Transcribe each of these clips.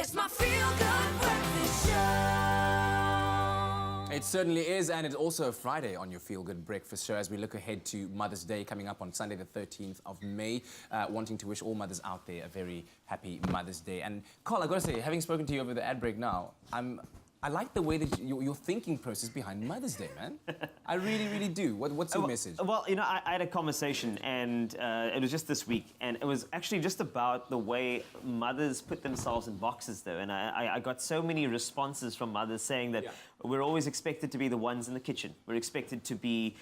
It's my feel-good breakfast show. It certainly is, and it's also Friday on your Feel Good Breakfast show as we look ahead to Mother's Day coming up on Sunday the 13th of May. Wanting to wish all mothers out there a very happy Mother's Day. And Carl, I've got to say, having spoken to you over the ad break now, I like the way that your thinking process behind Mother's Day, man. I really, really do. What's your message? Well, you know, I had a conversation, and it was just this week, and it was actually just about the way mothers put themselves in boxes, though. And I got so many responses from mothers saying that we're always expected to be the ones in the kitchen. We're expected to be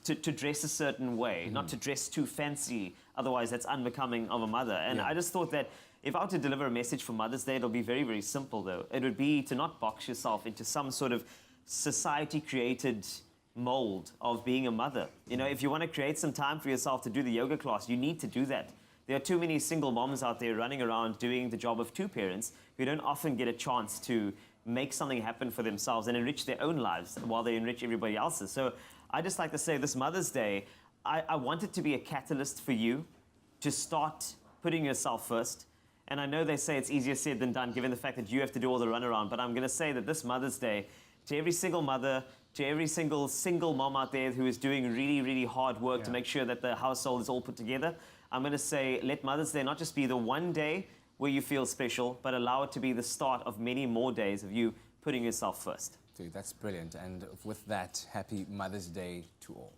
to dress a certain way, not to dress too fancy. Otherwise, that's unbecoming of a mother. And I just thought that if I were to deliver a message for Mother's Day, it'll be very, very simple, though. It would be to not box yourself into some sort of society-created mold of being a mother. You know, if you want to create some time for yourself to do the yoga class, you need to do that. There are too many single moms out there running around doing the job of two parents who don't often get a chance to make something happen for themselves and enrich their own lives while they enrich everybody else's. So I just like to say this Mother's Day, I want it to be a catalyst for you to start putting yourself first. And I know they say it's easier said than done, given the fact that you have to do all the runaround. But I'm going to say that this Mother's Day, to every single mother, to every single mom out there who is doing really, really hard work to make sure that the household is all put together, I'm going to say let Mother's Day not just be the one day where you feel special, but allow it to be the start of many more days of you putting yourself first. Dude, that's brilliant. And with that, happy Mother's Day to all.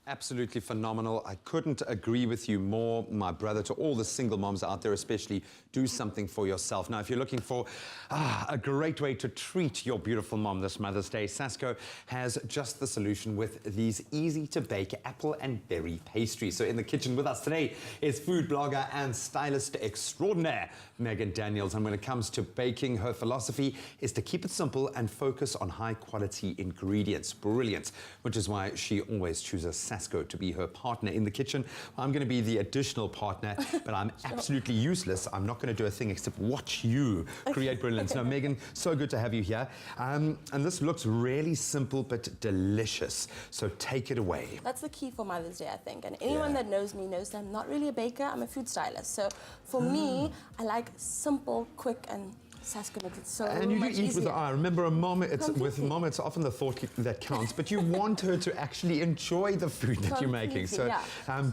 Absolutely phenomenal. I couldn't agree with you more, my brother. To all the single moms out there, especially, do something for yourself. Now, if you're looking for a great way to treat your beautiful mom this Mother's Day, SASKO has just the solution with these easy-to-bake apple and berry pastries. So in the kitchen with us today is food blogger and stylist extraordinaire, Megan Daniels. And when it comes to baking, her philosophy is to keep it simple and focus on high-quality ingredients. Brilliant, which is why she always chooses SASKO to be her partner in the kitchen. I'm going to be the additional partner, but I'm absolutely useless. I'm not going to do a thing except watch you create brilliance. Now, Megan, so good to have you here. And this looks really simple but delicious. So take it away. That's the key for Mother's Day, I think. And anyone that knows me knows that I'm not really a baker. I'm a food stylist. So for me, I like simple, quick, and SASKO makes it so much easier. And you do eat with the eye. Remember, with mom, it's often the thought that counts, but you want her to actually enjoy the food that you're making. So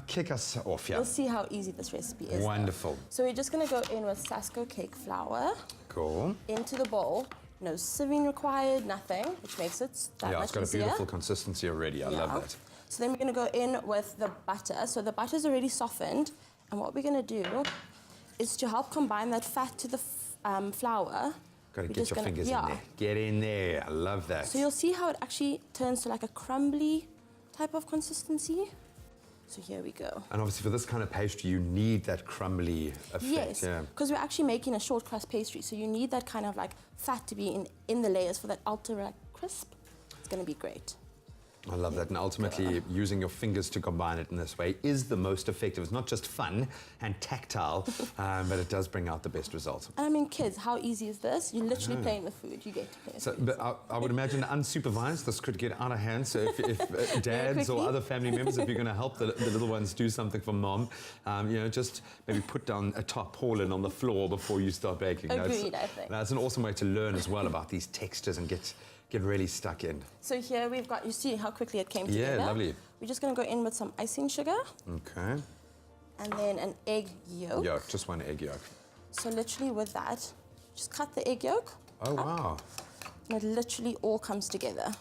kick us off here. You'll see how easy this recipe is. Wonderful. So we're just going to go in with SASKO cake flour. Cool. Into the bowl. No sieving required, nothing, which makes it that much it's got easier. a beautiful consistency already. I love that. So then we're going to go in with the butter. So the butter's already softened. And what we're going to do is to help combine that fat to the flour. Got to get your fingers in there. Get in there. I love that. So you'll see how it actually turns to like a crumbly type of consistency. So here we go. And obviously for this kind of pastry, you need that crumbly effect. Yes, because we're actually making a short crust pastry. So you need that kind of like fat to be in the layers for that ultra crisp. It's going to be great. I love that, and ultimately using your fingers to combine it in this way is the most effective. It's not just fun and tactile, but it does bring out the best results. And I mean, kids, how easy is this? You're literally playing with food. You get to play with food. But I would imagine unsupervised, this could get out of hand. So if dads or other family members, if you're going to help the little ones do something for mom, you know, just maybe put down a tarpaulin on the floor before you start baking. Agreed, I think. That's an awesome way to learn as well about these textures and get really stuck in. So here we've got, you see how quickly it came together? Yeah, lovely. We're just going to go in with some icing sugar. Okay. And then an egg yolk. Yolk, just one egg yolk. So literally with that, just cut the egg yolk. Oh, wow. And it literally all comes together.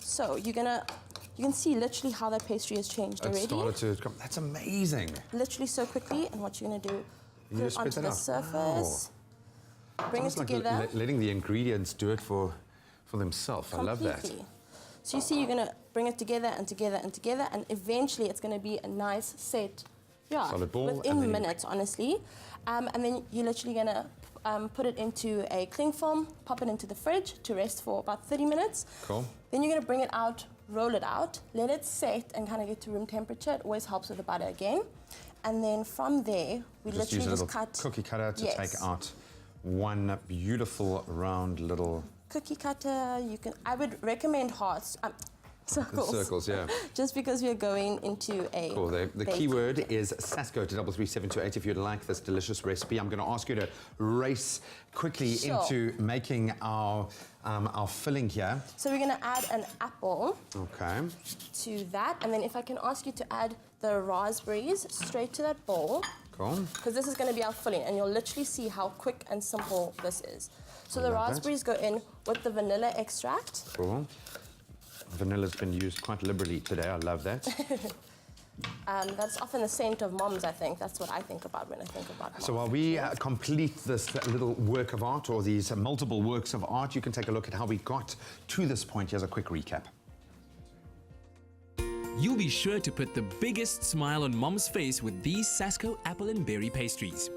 So you can see literally how that pastry has changed already. It started to come, that's amazing. Literally so quickly, and what you're going to do, put it onto the surface, bring it together. Like letting the ingredients do it for themselves. I love that. So you see, you're going to bring it together and together and together, and eventually it's going to be a nice set, solid ball, within minutes, honestly. And then you're literally going to put it into a cling film, pop it into the fridge to rest for about 30 minutes. Cool. Then you're going to bring it out, roll it out, let it set and kind of get to room temperature. It always helps with the butter again. And then from there, we literally just cut cookie cutter to take out one beautiful round little cookie cutter. I would recommend hearts. Circles. Circles, yeah. Just because we're going into a Cool. The baked keyword is SASKO to 33728 if you'd like this delicious recipe. I'm going to ask you to race quickly Sure. into making our filling here. So we're going to add an apple Okay. to that, and then if I can ask you to add the raspberries straight to that bowl, Cool. because this is going to be our filling, and you'll literally see how quick and simple this is. So the love that. raspberries go in with the vanilla extract. Cool. Vanilla's been used quite liberally today. I love that. That's often the saint of moms, I think. That's what I think about when I think about moms. So while we complete this little work of art, or these multiple works of art, you can take a look at how we got to this point. Here's a quick recap. You'll be sure to put the biggest smile on Mom's face with these SASKO apple and berry pastries.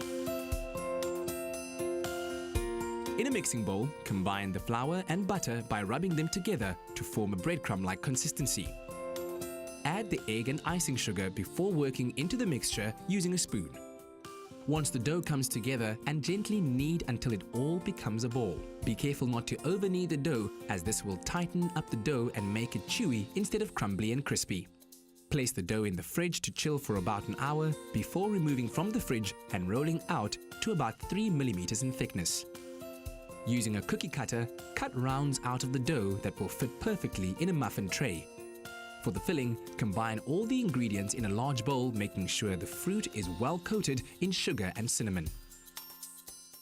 In a mixing bowl, combine the flour and butter by rubbing them together to form a breadcrumb-like consistency. Add the egg and icing sugar before working into the mixture using a spoon. Once the dough comes together, and gently knead until it all becomes a ball. Be careful not to over-knead the dough, as this will tighten up the dough and make it chewy instead of crumbly and crispy. Place the dough in the fridge to chill for about an hour before removing from the fridge and rolling out to about 3 millimeters in thickness. Using a cookie cutter, cut rounds out of the dough that will fit perfectly in a muffin tray. For the filling, combine all the ingredients in a large bowl, making sure the fruit is well coated in sugar and cinnamon.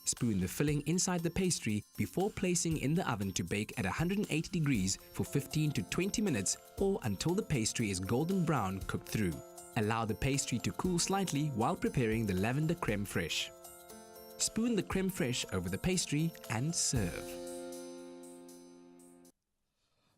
Spoon the filling inside the pastry before placing in the oven to bake at 180 degrees for 15 to 20 minutes or until the pastry is golden brown cooked through. Allow the pastry to cool slightly while preparing the lavender creme fraiche. Spoon the creme fraiche over the pastry and serve.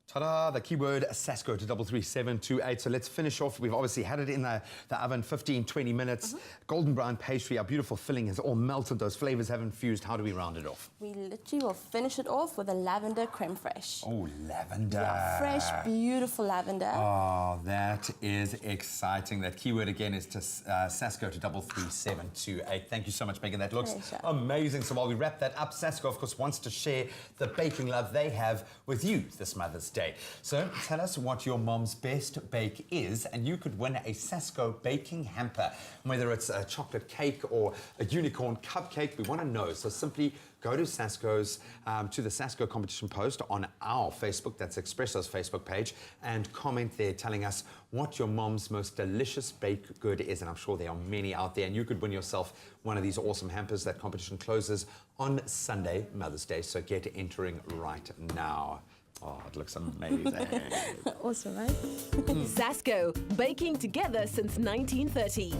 Ta-da! The keyword SASKO to 33728. So let's finish off. We've obviously had it in the oven 15, 20 minutes. Golden brown pastry, our beautiful filling has all melted. Those flavors have infused. How do we round it off? We literally will finish it off with a lavender creme fraiche. Oh, lavender. Yeah, fresh, beautiful lavender. Oh, that is exciting. That keyword again is to SASKO to 33728. Thank you so much, Megan. That looks Pleasure. amazing. So while we wrap that up, SASKO, of course, wants to share the baking love they have with you this Mother's Day. So tell us what your mom's best bake is, and you could win a SASKO baking hamper. Whether it's a chocolate cake or a unicorn cupcake, we want to know. So simply go to SASKO's, to the SASKO competition post on our Facebook, that's Expresso's Facebook page, and comment there telling us what your mom's most delicious baked good is. And I'm sure there are many out there, and you could win yourself one of these awesome hampers. That competition closes on Sunday, Mother's Day, so get entering right now. Oh, it looks amazing. Awesome, right? SASKO, baking together since 1930.